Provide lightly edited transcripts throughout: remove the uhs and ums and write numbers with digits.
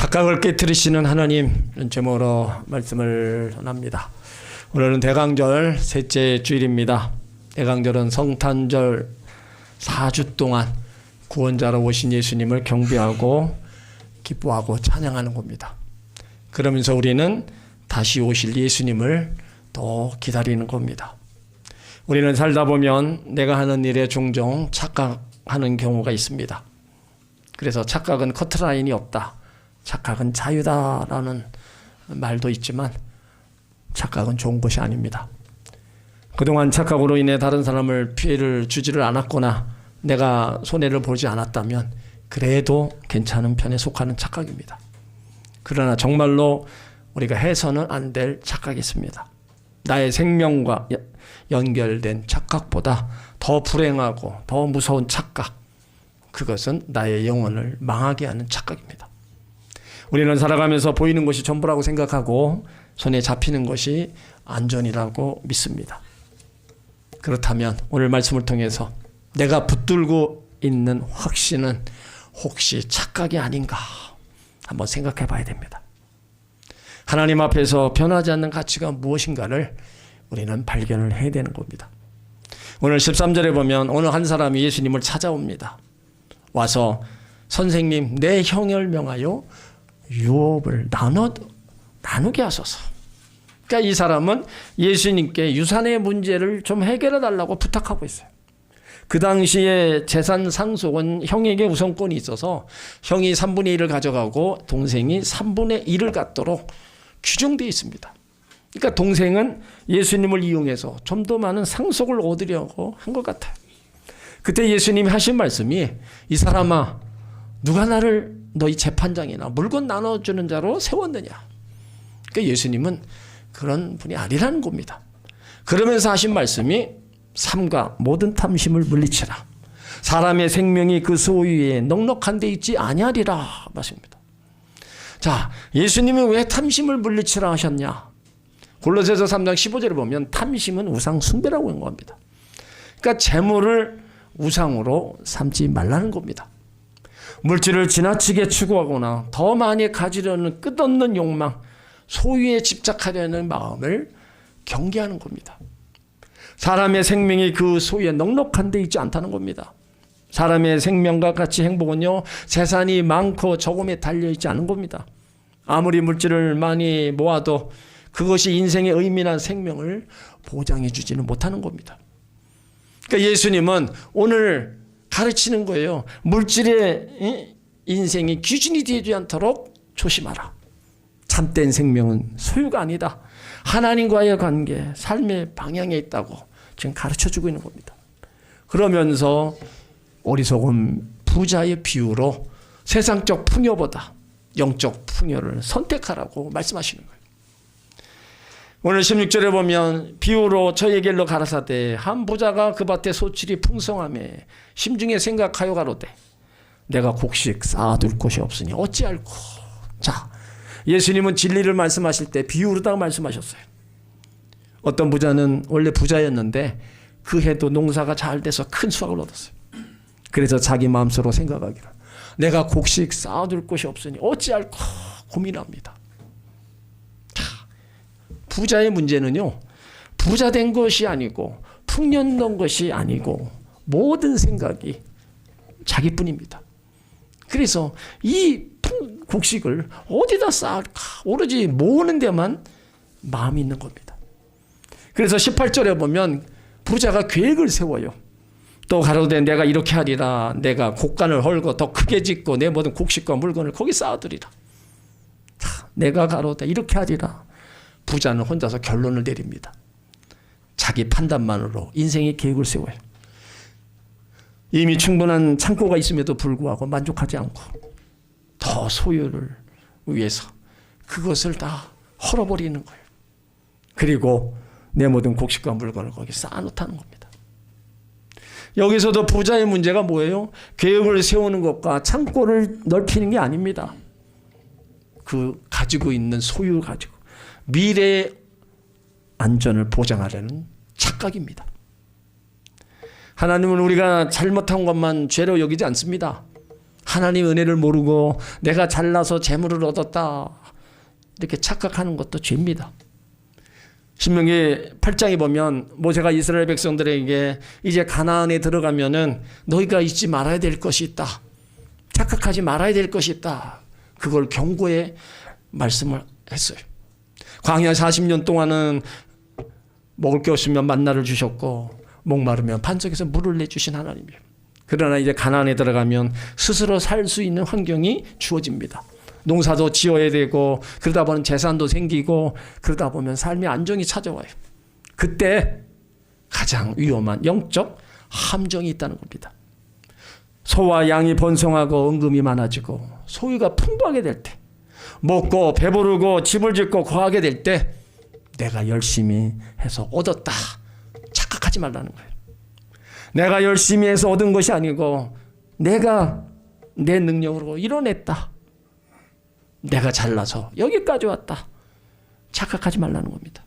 착각을 깨뜨리시는 하나님 제목으로 말씀을 전합니다. 오늘은 대강절 셋째 주일입니다. 대강절은 성탄절 4주 동안 구원자로 오신 예수님을 경배하고 기뻐하고 찬양하는 겁니다. 그러면서 우리는 다시 오실 예수님을 더 기다리는 겁니다. 우리는 살다 보면 내가 하는 일에 종종 착각하는 경우가 있습니다. 그래서 착각은 커트라인이 없다, 착각은 자유다라는 말도 있지만 착각은 좋은 것이 아닙니다. 그동안 착각으로 인해 다른 사람을 피해를 주지를 않았거나 내가 손해를 보지 않았다면 그래도 괜찮은 편에 속하는 착각입니다. 그러나 정말로 우리가 해서는 안 될 착각이 있습니다. 나의 생명과 연결된 착각보다 더 불행하고 더 무서운 착각, 그것은 나의 영혼을 망하게 하는 착각입니다. 우리는 살아가면서 보이는 것이 전부라고 생각하고 손에 잡히는 것이 안전이라고 믿습니다. 그렇다면 오늘 말씀을 통해서 내가 붙들고 있는 확신은 혹시 착각이 아닌가 한번 생각해 봐야 됩니다. 하나님 앞에서 변하지 않는 가치가 무엇인가를 우리는 발견을 해야 되는 겁니다. 오늘 13절에 보면 어느 한 사람이 예수님을 찾아옵니다. 와서 선생님, 내 형을 명하여 유업을 나누게 하소서. 그러니까 이 사람은 예수님께 유산의 문제를 좀 해결해 달라고 부탁하고 있어요. 그 당시에 재산 상속은 형에게 우선권이 있어서 형이 3분의 1을 가져가고 동생이 3분의 1을 갖도록 규정되어 있습니다. 그러니까 동생은 예수님을 이용해서 좀 더 많은 상속을 얻으려고 한 것 같아요. 그때 예수님이 하신 말씀이, 이 사람아, 누가 나를 너희 재판장이나 물건 나눠주는 자로 세웠느냐. 그러니까 예수님은 그런 분이 아니라는 겁니다. 그러면서 하신 말씀이 삼가 모든 탐심을 물리치라. 사람의 생명이 그 소유에 넉넉한 데 있지 아니하리라 말씀입니다. 자, 예수님이 왜 탐심을 물리치라 하셨냐? 골로새서 3장 15절에 보면 탐심은 우상 숭배라고 연구합니다. 그러니까 재물을 우상으로 삼지 말라는 겁니다. 물질을 지나치게 추구하거나 더 많이 가지려는 끝없는 욕망, 소유에 집착하려는 마음을 경계하는 겁니다. 사람의 생명이 그 소유에 넉넉한 데 있지 않다는 겁니다. 사람의 생명과 같이 행복은요, 재산이 많고 적음에 달려있지 않은 겁니다. 아무리 물질을 많이 모아도 그것이 인생의 의미나 생명을 보장해 주지는 못하는 겁니다. 그러니까 예수님은 오늘 가르치는 거예요. 물질의 인생이 기준이 되지 않도록 조심하라. 참된 생명은 소유가 아니다. 하나님과의 관계, 삶의 방향에 있다고 지금 가르쳐주고 있는 겁니다. 그러면서 어리석은 부자의 비유로 세상적 풍요보다 영적 풍요를 선택하라고 말씀하시는 거예요. 오늘 16절에 보면 비유로 저에게로 가라사대 한 부자가 그 밭에 소출이 풍성하매 심중에 생각하여 가로되 내가 곡식 쌓아둘 곳이 없으니 어찌할꼬. 자, 예수님은 진리를 말씀하실 때 비유로다가 말씀하셨어요. 어떤 부자는 원래 부자였는데 그 해도 농사가 잘 돼서 큰 수확을 얻었어요. 그래서 자기 마음속으로 생각하기를 내가 곡식 쌓아둘 곳이 없으니 어찌할꼬 고민합니다. 부자의 문제는요, 부자 된 것이 아니고 풍년된 것이 아니고 모든 생각이 자기뿐입니다. 그래서 이 곡식을 어디다 쌓을까 오로지 모으는 데만 마음이 있는 겁니다. 그래서 18절에 보면 부자가 계획을 세워요. 또 가로되 내가 이렇게 하리라. 내가 곡간을 헐고 더 크게 짓고 내 모든 곡식과 물건을 거기 쌓아두리라. 내가 가로되 이렇게 하리라. 부자는 혼자서 결론을 내립니다. 자기 판단만으로 인생의 계획을 세워요. 이미 충분한 창고가 있음에도 불구하고 만족하지 않고 더 소유를 위해서 그것을 다 헐어버리는 거예요. 그리고 내 모든 곡식과 물건을 거기 쌓아놓다는 겁니다. 여기서도 부자의 문제가 뭐예요? 계획을 세우는 것과 창고를 넓히는 게 아닙니다. 그 가지고 있는 소유를 가지고 미래의 안전을 보장하려는 착각입니다. 하나님은 우리가 잘못한 것만 죄로 여기지 않습니다. 하나님 은혜를 모르고 내가 잘나서 재물을 얻었다 이렇게 착각하는 것도 죄입니다. 신명기 8장에 보면 모세가 이스라엘 백성들에게 이제 가나안에 들어가면은 너희가 잊지 말아야 될 것이 있다. 착각하지 말아야 될 것이 있다. 그걸 경고의 말씀을 했어요. 광야 40년 동안은 먹을 게 없으면 만나를 주셨고 목마르면 반석에서 물을 내주신 하나님이에요. 그러나 이제 가나안에 들어가면 스스로 살 수 있는 환경이 주어집니다. 농사도 지어야 되고 그러다 보면 재산도 생기고 그러다 보면 삶의 안정이 찾아와요. 그때 가장 위험한 영적 함정이 있다는 겁니다. 소와 양이 번성하고 은금이 많아지고 소유가 풍부하게 될 때, 먹고 배부르고 집을 짓고 거하게 될 때 내가 열심히 해서 얻었다 착각하지 말라는 거예요. 내가 열심히 해서 얻은 것이 아니고 내가 내 능력으로 이뤄냈다. 내가 잘나서 여기까지 왔다. 착각하지 말라는 겁니다.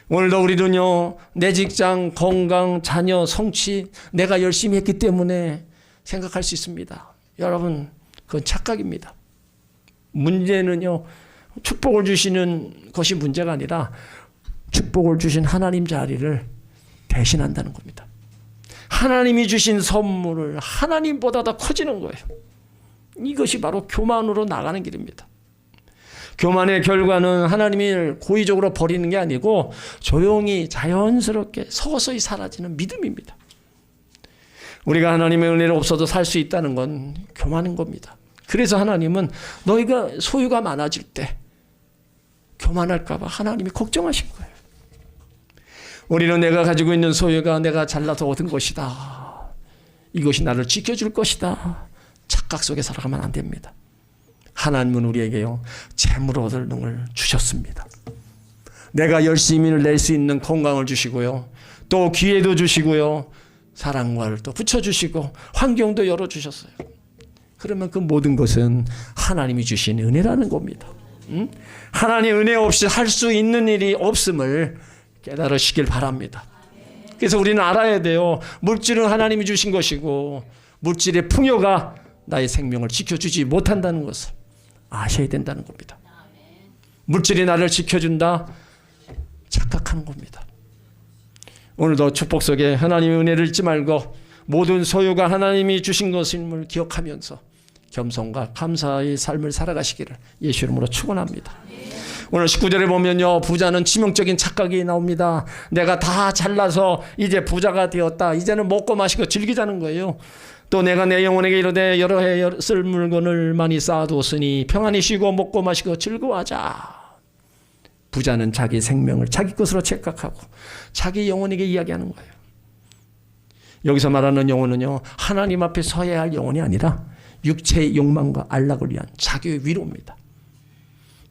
오늘도 우리는요, 내 직장, 건강, 자녀, 성취 내가 열심히 했기 때문에 생각할 수 있습니다. 여러분, 그건 착각입니다. 문제는요, 축복을 주시는 것이 문제가 아니라 축복을 주신 하나님 자리를 대신한다는 겁니다. 하나님이 주신 선물을 하나님보다 더 커지는 거예요. 이것이 바로 교만으로 나가는 길입니다. 교만의 결과는 하나님을 고의적으로 버리는 게 아니고 조용히 자연스럽게 서서히 사라지는 믿음입니다. 우리가 하나님의 은혜를 없어도 살 수 있다는 건 교만인 겁니다. 그래서 하나님은 너희가 소유가 많아질 때 교만할까 봐 하나님이 걱정하신 거예요. 우리는 내가 가지고 있는 소유가 내가 잘나서 얻은 것이다. 이것이 나를 지켜줄 것이다. 착각 속에 살아가면 안 됩니다. 하나님은 우리에게요, 재물 얻을 능을 주셨습니다. 내가 열심히 낼 수 있는 건강을 주시고요, 또 기회도 주시고요, 사랑과를 또 붙여주시고 환경도 열어주셨어요. 그러면 그 모든 것은 하나님이 주신 은혜라는 겁니다. 하나님 은혜 없이 할 수 있는 일이 없음을 깨달으시길 바랍니다. 그래서 우리는 알아야 돼요. 물질은 하나님이 주신 것이고 물질의 풍요가 나의 생명을 지켜주지 못한다는 것을 아셔야 된다는 겁니다. 물질이 나를 지켜준다 착각하는 겁니다. 오늘도 축복 속에 하나님의 은혜를 잊지 말고 모든 소유가 하나님이 주신 것임을 기억하면서 겸손과 감사의 삶을 살아가시기를 예수 이름으로 축원합니다. 오늘 19절에 보면요, 부자는 치명적인 착각이 나옵니다. 내가 다 잘나서 이제 부자가 되었다. 이제는 먹고 마시고 즐기자는 거예요. 또 내가 내 영혼에게 이르되 여러 해 쓸 물건을 많이 쌓아두었으니 평안히 쉬고 먹고 마시고 즐거워하자. 부자는 자기 생명을 자기 것으로 착각하고 자기 영혼에게 이야기하는 거예요. 여기서 말하는 영혼은요, 하나님 앞에 서야 할 영혼이 아니라 육체의 욕망과 안락을 위한 자기의 위로입니다.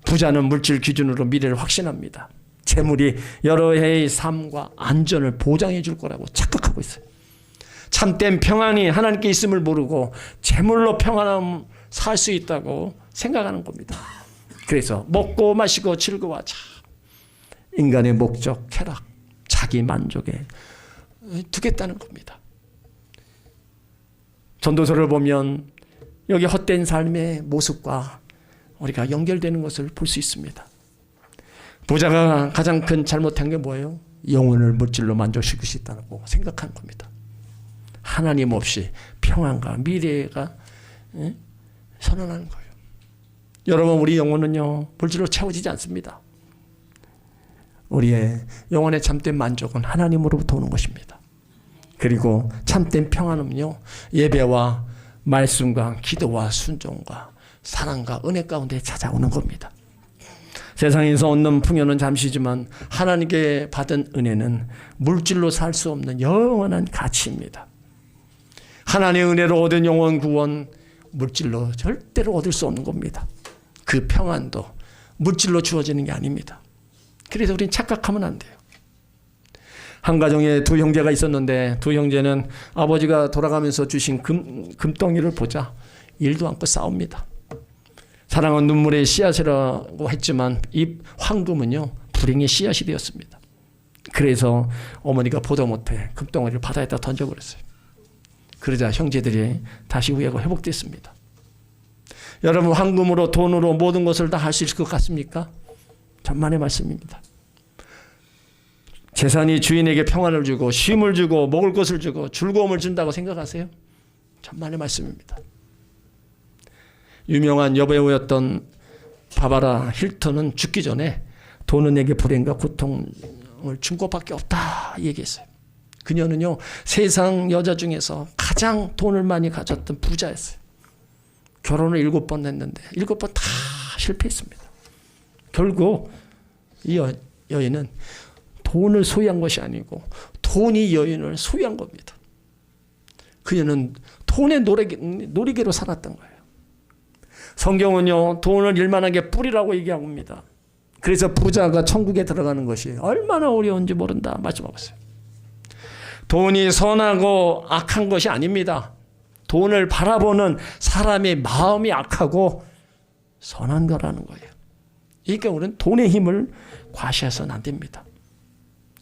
부자는 물질 기준으로 미래를 확신합니다. 재물이 여러 해의 삶과 안전을 보장해 줄 거라고 착각하고 있어요. 참된 평안이 하나님께 있음을 모르고 재물로 평안함 살 수 있다고 생각하는 겁니다. 그래서 먹고 마시고 즐거워하자. 인간의 목적, 쾌락, 자기 만족에 두겠다는 겁니다. 전도서를 보면 여기 헛된 삶의 모습과 우리가 연결되는 것을 볼 수 있습니다. 부자가 가장 큰 잘못한 게 뭐예요? 영혼을 물질로 만족시킬 수 있다고 생각하는 겁니다. 하나님 없이 평안과 미래가 선언하는 거예요. 여러분, 우리 영혼은요, 물질로 채워지지 않습니다. 우리의 영혼의 참된 만족은 하나님으로부터 오는 것입니다. 그리고 참된 평안은요, 예배와 말씀과 기도와 순종과 사랑과 은혜 가운데 찾아오는 겁니다. 세상에서 얻는 풍요는 잠시지만 하나님께 받은 은혜는 물질로 살 수 없는 영원한 가치입니다. 하나님의 은혜로 얻은 영원 구원, 물질로 절대로 얻을 수 없는 겁니다. 그 평안도 물질로 주어지는 게 아닙니다. 그래서 우린 착각하면 안 돼요. 한 가정에 두 형제가 있었는데 두 형제는 아버지가 돌아가면서 주신 금덩이를 보자 일도 않고 싸웁니다. 사랑은 눈물의 씨앗이라고 했지만 이 황금은요, 불행의 씨앗이 되었습니다. 그래서 어머니가 보다 못해 금덩이를 바다에다 던져버렸어요. 그러자 형제들이 다시 우애가 회복됐습니다. 여러분, 황금으로 돈으로 모든 것을 다 할 수 있을 것 같습니까? 천만의 말씀입니다. 재산이 주인에게 평안을 주고 쉼을 주고 먹을 것을 주고 즐거움을 준다고 생각하세요? 천만의 말씀입니다. 유명한 여배우였던 바바라 힐턴은 죽기 전에 돈은 내게 불행과 고통을 준 것밖에 없다 얘기했어요. 그녀는요, 세상 여자 중에서 가장 돈을 많이 가졌던 부자였어요. 결혼을 7번 했는데 7번 다 실패했습니다. 결국 이 여인은 돈을 소유한 것이 아니고 돈이 여인을 소유한 겁니다. 그녀는 돈의 놀이개로 살았던 거예요. 성경은요, 돈을 일만하게 뿌리라고 얘기하고 있습니다. 그래서 부자가 천국에 들어가는 것이 얼마나 어려운지 모른다 말씀하고 있어요. 돈이 선하고 악한 것이 아닙니다. 돈을 바라보는 사람의 마음이 악하고 선한 거라는 거예요. 그러니까 우리는 돈의 힘을 과시해서는 안 됩니다.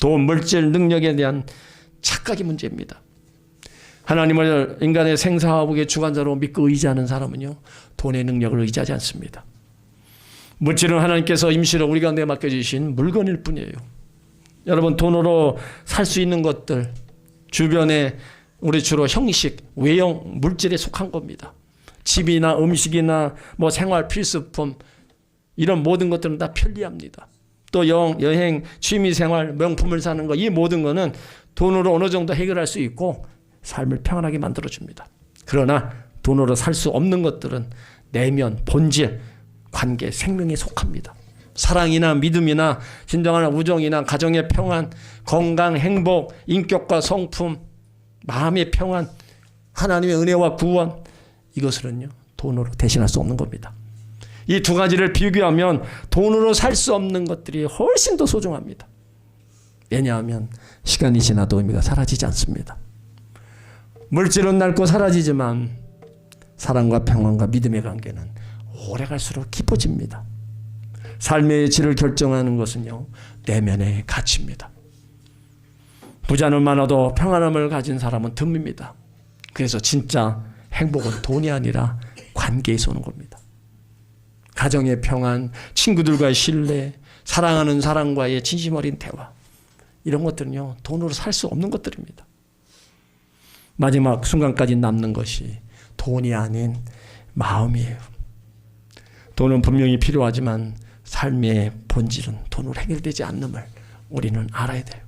돈, 물질, 능력에 대한 착각이 문제입니다. 하나님을 인간의 생사화복의 주관자로 믿고 의지하는 사람은요, 돈의 능력을 의지하지 않습니다. 물질은 하나님께서 임시로 우리 가운데 맡겨주신 물건일 뿐이에요. 여러분, 돈으로 살 수 있는 것들, 주변에 우리 주로 형식, 외형, 물질에 속한 겁니다. 집이나 음식이나 뭐 생활 필수품, 이런 모든 것들은 다 편리합니다. 또 여행, 취미생활, 명품을 사는 거, 이 모든 거는 돈으로 어느 정도 해결할 수 있고 삶을 평안하게 만들어줍니다. 그러나 돈으로 살 수 없는 것들은 내면, 본질, 관계, 생명에 속합니다. 사랑이나 믿음이나 진정한 우정이나 가정의 평안, 건강, 행복, 인격과 성품, 마음의 평안, 하나님의 은혜와 구원, 이것을은요, 돈으로 대신할 수 없는 겁니다. 이 두 가지를 비교하면 돈으로 살 수 없는 것들이 훨씬 더 소중합니다. 왜냐하면 시간이 지나도 의미가 사라지지 않습니다. 물질은 낡고 사라지지만 사랑과 평안과 믿음의 관계는 오래 갈수록 깊어집니다. 삶의 질을 결정하는 것은요, 내면의 가치입니다. 부자는 많아도 평안함을 가진 사람은 드뭅니다. 그래서 진짜 행복은 돈이 아니라 관계에서 오는 겁니다. 가정의 평안, 친구들과의 신뢰, 사랑하는 사람과의 진심 어린 대화, 이런 것들은요, 돈으로 살 수 없는 것들입니다. 마지막 순간까지 남는 것이 돈이 아닌 마음이에요. 돈은 분명히 필요하지만 삶의 본질은 돈으로 해결되지 않음을 우리는 알아야 돼요.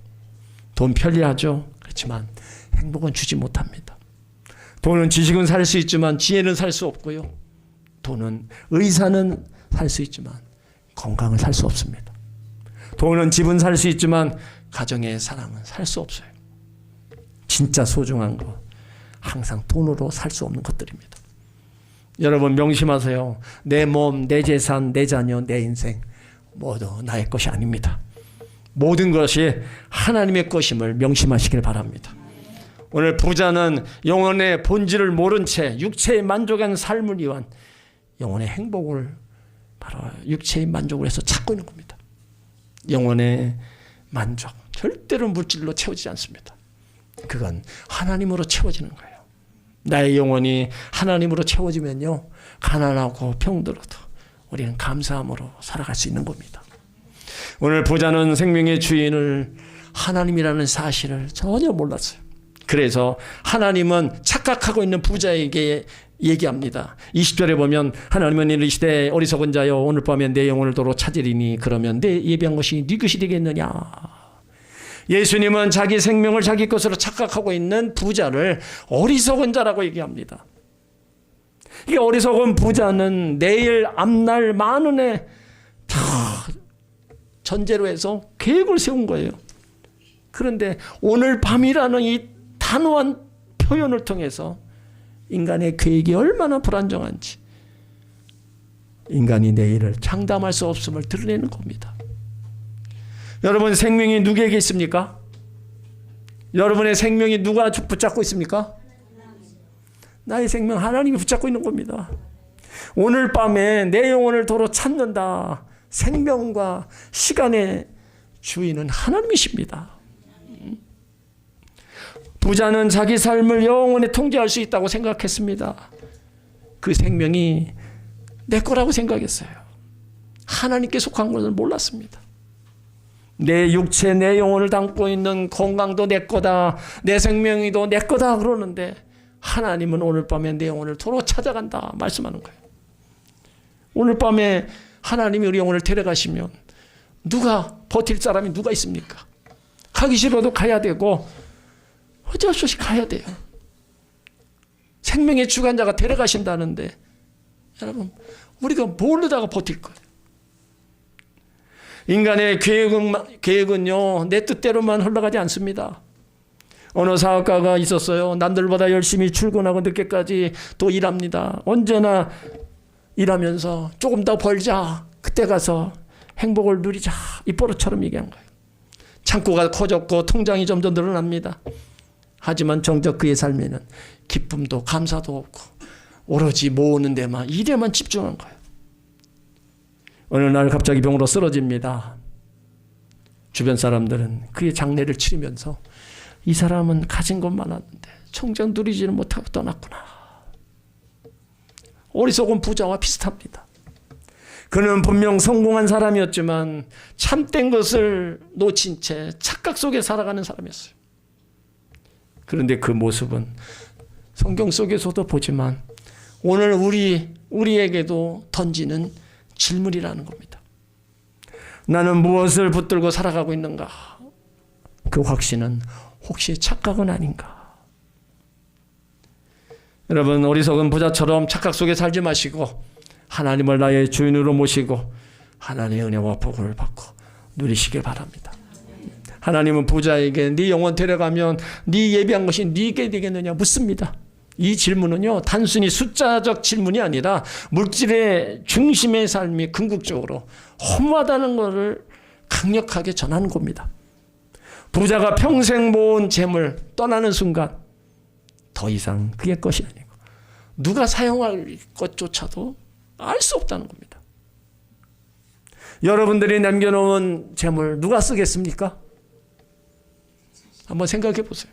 돈 편리하죠. 그렇지만 행복은 주지 못합니다. 돈은 지식은 살 수 있지만 지혜는 살 수 없고요. 돈은 의사는 살 수 있지만 건강을 살 수 없습니다. 돈은 집은 살 수 있지만 가정의 사랑은 살 수 없어요. 진짜 소중한 거 항상 돈으로 살 수 없는 것들입니다. 여러분 명심하세요. 내 몸, 내 재산, 내 자녀, 내 인생 모두 나의 것이 아닙니다. 모든 것이 하나님의 것임을 명심하시길 바랍니다. 오늘 부자는 영혼의 본질을 모른 채 육체의 만족한 삶을 위한 영혼의 행복을 바로 육체의 만족을 해서 찾고 있는 겁니다. 영혼의 만족 절대로 물질로 채워지지 않습니다. 그건 하나님으로 채워지는 거예요. 나의 영혼이 하나님으로 채워지면요, 가난하고 병들어도 우리는 감사함으로 살아갈 수 있는 겁니다. 오늘 부자는 생명의 주인을 하나님이라는 사실을 전혀 몰랐어요. 그래서 하나님은 착각하고 있는 부자에게 얘기합니다. 20절에 보면 하나님은 이르시되 어리석은 자여 오늘 밤에 내 영혼을 도로 찾으리니 그러면 내 예비한 것이 네 것이 되겠느냐. 예수님은 자기 생명을 자기 것으로 착각하고 있는 부자를 어리석은 자라고 얘기합니다. 이 어리석은 부자는 내일 앞날 만운에 다 전제로 해서 계획을 세운 거예요. 그런데 오늘 밤이라는 이 단호한 표현을 통해서 인간의 계획이 얼마나 불안정한지, 인간이 내일을 장담할 수 없음을 드러내는 겁니다. 여러분 생명이 누구에게 있습니까? 여러분의 생명이 누가 붙잡고 있습니까? 나의 생명 하나님이 붙잡고 있는 겁니다. 오늘 밤에 내 영혼을 도로 찾는다. 생명과 시간의 주인은 하나님이십니다. 부자는 자기 삶을 영원히 통제할 수 있다고 생각했습니다. 그 생명이 내 거라고 생각했어요. 하나님께 속한 것을 몰랐습니다. 내 육체, 내 영혼을 담고 있는 건강도 내 거다, 내 생명이도 내 거다 그러는데 하나님은 오늘 밤에 내 영혼을 도로 찾아간다 말씀하는 거예요. 오늘 밤에 하나님이 우리 영혼을 데려가시면 누가 버틸 사람이 누가 있습니까? 가기 싫어도 가야 되고 어쩔 수 없이 가야 돼요. 생명의 주관자가 데려가신다는데 여러분 우리가 뭘로다가 버틸 거예요? 인간의 계획은요 내 뜻대로만 흘러가지 않습니다. 어느 사업가가 있었어요. 남들보다 열심히 출근하고 늦게까지 또 일합니다. 언제나 일하면서 조금 더 벌자, 그때 가서 행복을 누리자, 이 버릇처럼 얘기한 거예요. 창고가 커졌고 통장이 점점 늘어납니다. 하지만 정작 그의 삶에는 기쁨도 감사도 없고 오로지 모으는 데만, 일에만 집중한 거예요. 어느 날 갑자기 병으로 쓰러집니다. 주변 사람들은 그의 장례를 치르면서 이 사람은 가진 것 많았는데 정작 누리지는 못하고 떠났구나. 어리석은 부자와 비슷합니다. 그는 분명 성공한 사람이었지만 참된 것을 놓친 채 착각 속에 살아가는 사람이었어요. 그런데 그 모습은 성경 속에서도 보지만 오늘 우리에게도 던지는 질문이라는 겁니다. 나는 무엇을 붙들고 살아가고 있는가? 그 확신은 혹시 착각은 아닌가? 여러분, 어리석은 부자처럼 착각 속에 살지 마시고 하나님을 나의 주인으로 모시고 하나님의 은혜와 복을 받고 누리시길 바랍니다. 하나님은 부자에게 네 영혼 데려가면 네 예비한 것이 네게 되겠느냐 묻습니다. 이 질문은요 단순히 숫자적 질문이 아니라 물질의 중심의 삶이 궁극적으로 허무하다는 것을 강력하게 전하는 겁니다. 부자가 평생 모은 재물 떠나는 순간 더 이상 그의 것이 아니고 누가 사용할 것조차도 알 수 없다는 겁니다. 여러분들이 남겨놓은 재물 누가 쓰겠습니까? 한번 생각해 보세요.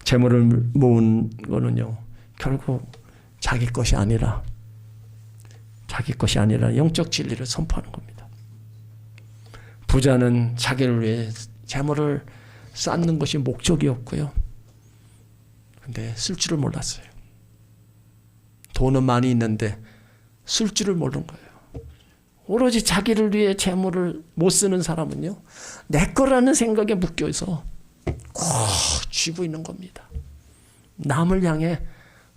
재물을 모은 거는요 결국 자기 것이 아니라 영적 진리를 선포하는 겁니다. 부자는 자기를 위해 재물을 쌓는 것이 목적이었고요. 근데 쓸 줄을 몰랐어요. 돈은 많이 있는데 쓸 줄을 모르는 거예요. 오로지 자기를 위해 재물을 못 쓰는 사람은요 내 거라는 생각에 묶여서 꼭 쥐고 있는 겁니다. 남을 향해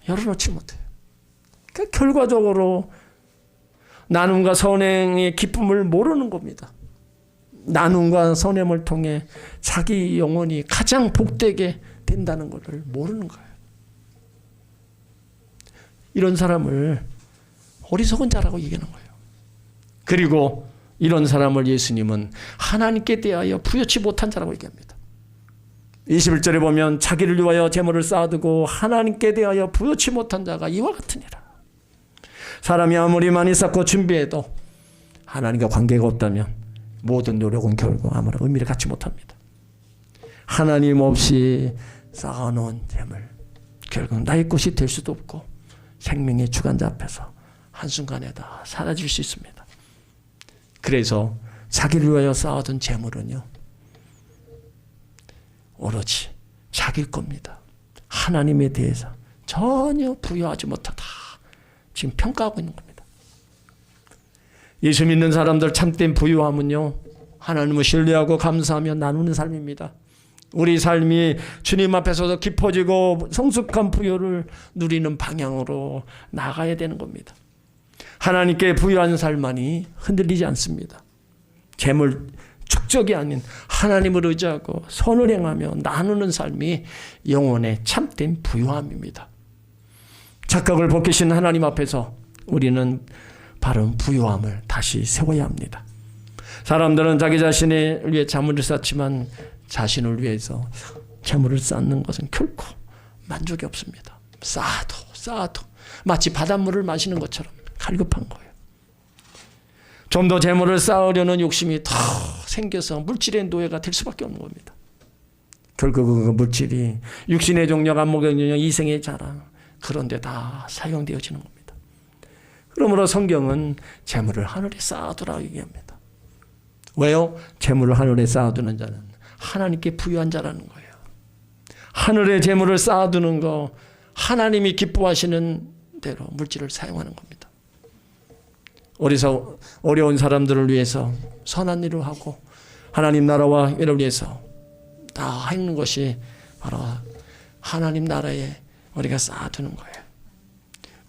열어놓지 못해요. 그러니까 결과적으로 나눔과 선행의 기쁨을 모르는 겁니다. 나눔과 선행을 통해 자기 영혼이 가장 복되게 된다는 것을 모르는 거예요. 이런 사람을 어리석은 자라고 얘기하는 거예요. 그리고 이런 사람을 예수님은 하나님께 대하여 부여치 못한 자라고 얘기합니다. 21절에 보면 자기를 위하여 재물을 쌓아두고 하나님께 대하여 부여치 못한 자가 이와 같으니라. 사람이 아무리 많이 쌓고 준비해도 하나님과 관계가 없다면 모든 노력은 결국 아무런 의미를 갖지 못합니다. 하나님 없이 쌓아놓은 재물 결국 나의 것이 될 수도 없고 생명의 주관자 앞에서 한순간에 다 사라질 수 있습니다. 그래서 자기를 위하여 쌓아둔 재물은요 오로지 자기 겁니다. 하나님에 대해서 전혀 부여하지 못하다 지금 평가하고 있는 겁니다. 예수 믿는 사람들 참된 부유함은요 하나님을 신뢰하고 감사하며 나누는 삶입니다. 우리 삶이 주님 앞에서도 깊어지고 성숙한 부여를 누리는 방향으로 나가야 되는 겁니다. 하나님께 부유한 삶만이 흔들리지 않습니다. 재물 축적이 아닌 하나님을 의지하고 선을 행하며 나누는 삶이 영혼의 참된 부유함입니다. 착각을 벗기신 하나님 앞에서 우리는 바른 부유함을 다시 세워야 합니다. 사람들은 자기 자신을 위해 재물을 쌓지만 자신을 위해서 재물을 쌓는 것은 결코 만족이 없습니다. 쌓아도 마치 바닷물을 마시는 것처럼 갈급한 거예요. 좀 더 재물을 쌓으려는 욕심이 더 생겨서 물질의 노예가 될 수밖에 없는 겁니다. 결국은 그 물질이 육신의 종력, 안목의 종력, 이생의 자랑 그런 데 다 사용되어지는 겁니다. 그러므로 성경은 재물을 하늘에 쌓아두라고 얘기합니다. 왜요? 재물을 하늘에 쌓아두는 자는 하나님께 부유한 자라는 거예요. 하늘에 재물을 쌓아두는 거, 하나님이 기뻐하시는 대로 물질을 사용하는 겁니다. 어려운 사람들을 위해서 선한 일을 하고 하나님 나라와 일을 위해서 다 하는 것이 바로 하나님 나라에 우리가 쌓아두는 거예요.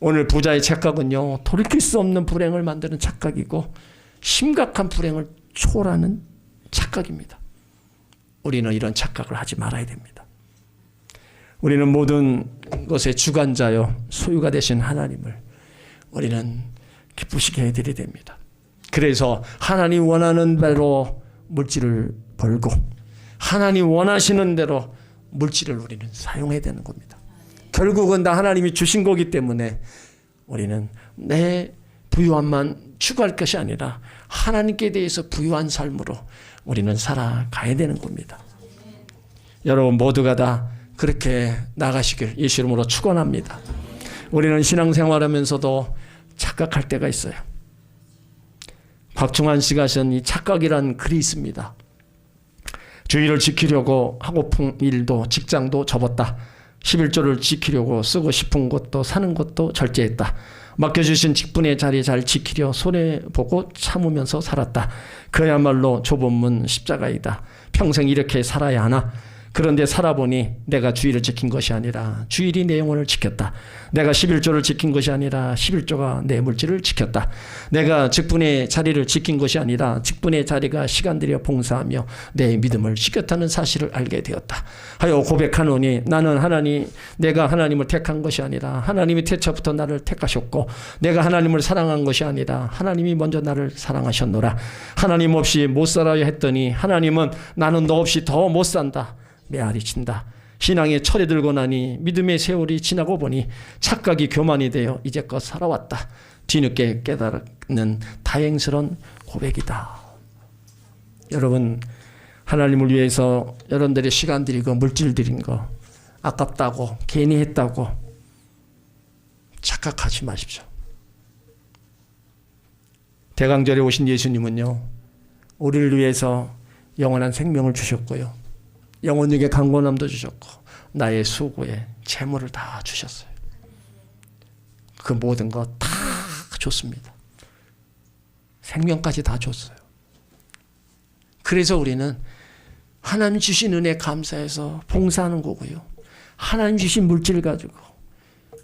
오늘 부자의 착각은요, 돌이킬 수 없는 불행을 만드는 착각이고 심각한 불행을 초월하는 착각입니다. 우리는 이런 착각을 하지 말아야 됩니다. 우리는 모든 것의 주관자요 소유가 되신 하나님을 우리는 기쁘시게 해드려야 됩니다. 그래서 하나님 원하는 대로 물질을 벌고 하나님 원하시는 대로 물질을 우리는 사용해야 되는 겁니다. 결국은 다 하나님이 주신 거기 때문에 우리는 내 부유함만 추구할 것이 아니라 하나님께 대해서 부유한 삶으로 우리는 살아가야 되는 겁니다. 여러분 모두가 다 그렇게 나가시길 예수 이름으로 축원합니다. 우리는 신앙생활하면서도 착각할 때가 있어요. 박충환 씨가 쓴 이 착각이란 글이 있습니다. 주의를 지키려고 하고픈 일도 직장도 접었다. 11조를 지키려고 쓰고 싶은 것도 사는 것도 절제했다. 맡겨주신 직분의 자리 잘 지키려 손해보고 참으면서 살았다. 그야말로 좁은 문 십자가이다. 평생 이렇게 살아야 하나? 그런데 살아보니 내가 주의를 지킨 것이 아니라 주일이 내 영혼을 지켰다. 내가 11조를 지킨 것이 아니라 11조가 내 물질을 지켰다. 내가 직분의 자리를 지킨 것이 아니라 직분의 자리가 시간 들여 봉사하며 내 믿음을 지켰다는 사실을 알게 되었다. 하여 고백하노니 나는 내가 하나님을 택한 것이 아니라 하나님이 태초부터 나를 택하셨고 내가 하나님을 사랑한 것이 아니라 하나님이 먼저 나를 사랑하셨노라. 하나님 없이 못 살아야 했더니 하나님은 나는 너 없이 더 못 산다. 메아리 친다. 신앙의 철이 들고 나니 믿음의 세월이 지나고 보니 착각이 교만이 되어 이제껏 살아왔다. 뒤늦게 깨달는 다행스러운 고백이다. 여러분 하나님을 위해서 여러분들의 시간 드리고 물질 드린 거 아깝다고 괜히 했다고 착각하지 마십시오. 대강절에 오신 예수님은요 우리를 위해서 영원한 생명을 주셨고요 영혼에게 강건함도 주셨고 나의 수고에 재물을 다 주셨어요. 그 모든 거 다 줬습니다. 생명까지 다 줬어요. 그래서 우리는 하나님 주신 은혜 감사해서 봉사하는 거고요. 하나님 주신 물질 가지고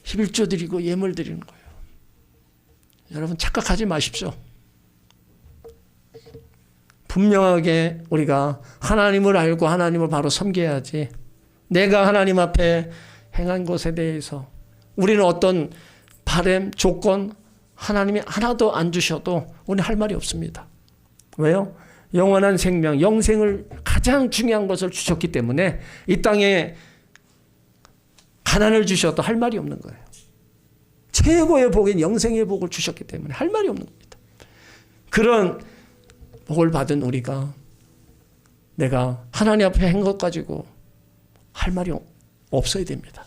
11조 드리고 예물 드리는 거예요. 여러분 착각하지 마십시오. 분명하게 우리가 하나님을 알고 하나님을 바로 섬겨야지 내가 하나님 앞에 행한 것에 대해서 우리는 어떤 바램, 조건 하나님이 하나도 안 주셔도 우리는 할 말이 없습니다. 왜요? 영원한 생명, 영생을 가장 중요한 것을 주셨기 때문에 이 땅에 가난을 주셔도 할 말이 없는 거예요. 최고의 복인 영생의 복을 주셨기 때문에 할 말이 없는 겁니다. 그런 복을 받은 우리가 내가 하나님 앞에 한 것 가지고 할 말이 없어야 됩니다.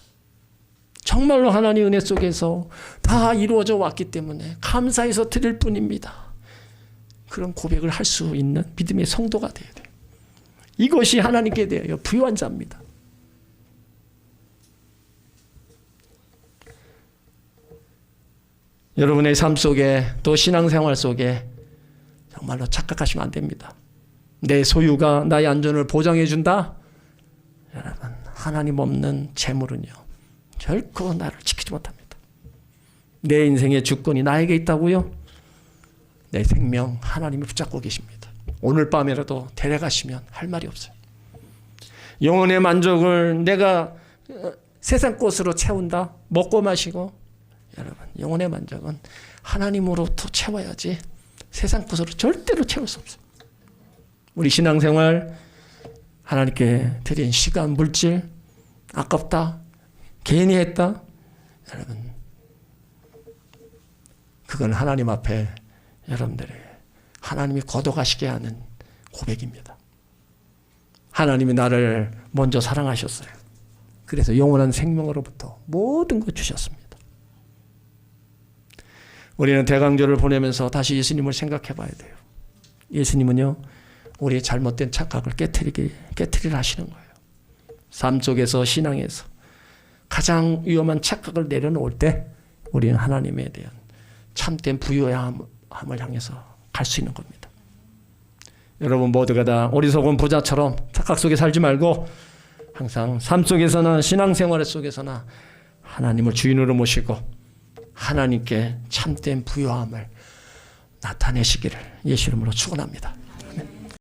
정말로 하나님 은혜 속에서 다 이루어져 왔기 때문에 감사해서 드릴 뿐입니다. 그런 고백을 할 수 있는 믿음의 성도가 되어야 돼요. 이것이 하나님께 대하여 부유한 자입니다. 여러분의 삶 속에 또 신앙생활 속에 정말로 착각하시면 안 됩니다. 내 소유가 나의 안전을 보장해 준다? 여러분 하나님 없는 재물은요 결코 나를 지키지 못합니다. 내 인생의 주권이 나에게 있다고요? 내 생명 하나님이 붙잡고 계십니다. 오늘 밤이라도 데려가시면 할 말이 없어요. 영혼의 만족을 내가 세상 것으로 채운다? 먹고 마시고 여러분 영혼의 만족은 하나님으로부터 채워야지 세상 것으로 절대로 채울 수 없어요. 우리 신앙생활 하나님께 드린 시간, 물질 아깝다, 괜히 했다. 여러분 그건 하나님 앞에 여러분들의 하나님이 거둬가시게 하는 고백입니다. 하나님이 나를 먼저 사랑하셨어요. 그래서 영원한 생명으로부터 모든 것 주셨습니다. 우리는 대강절을 보내면서 다시 예수님을 생각해 봐야 돼요. 예수님은요, 우리의 잘못된 착각을 깨트리려 하시는 거예요. 삶 속에서, 신앙에서 가장 위험한 착각을 내려놓을 때 우리는 하나님에 대한 참된 부요함을 향해서 갈 수 있는 겁니다. 여러분 모두가 다 어리석은 부자처럼 착각 속에 살지 말고 항상 삶 속에서나 신앙생활 속에서나 하나님을 주인으로 모시고 하나님께 참된 부요함을 나타내시기를 예수 이름으로 축원합니다.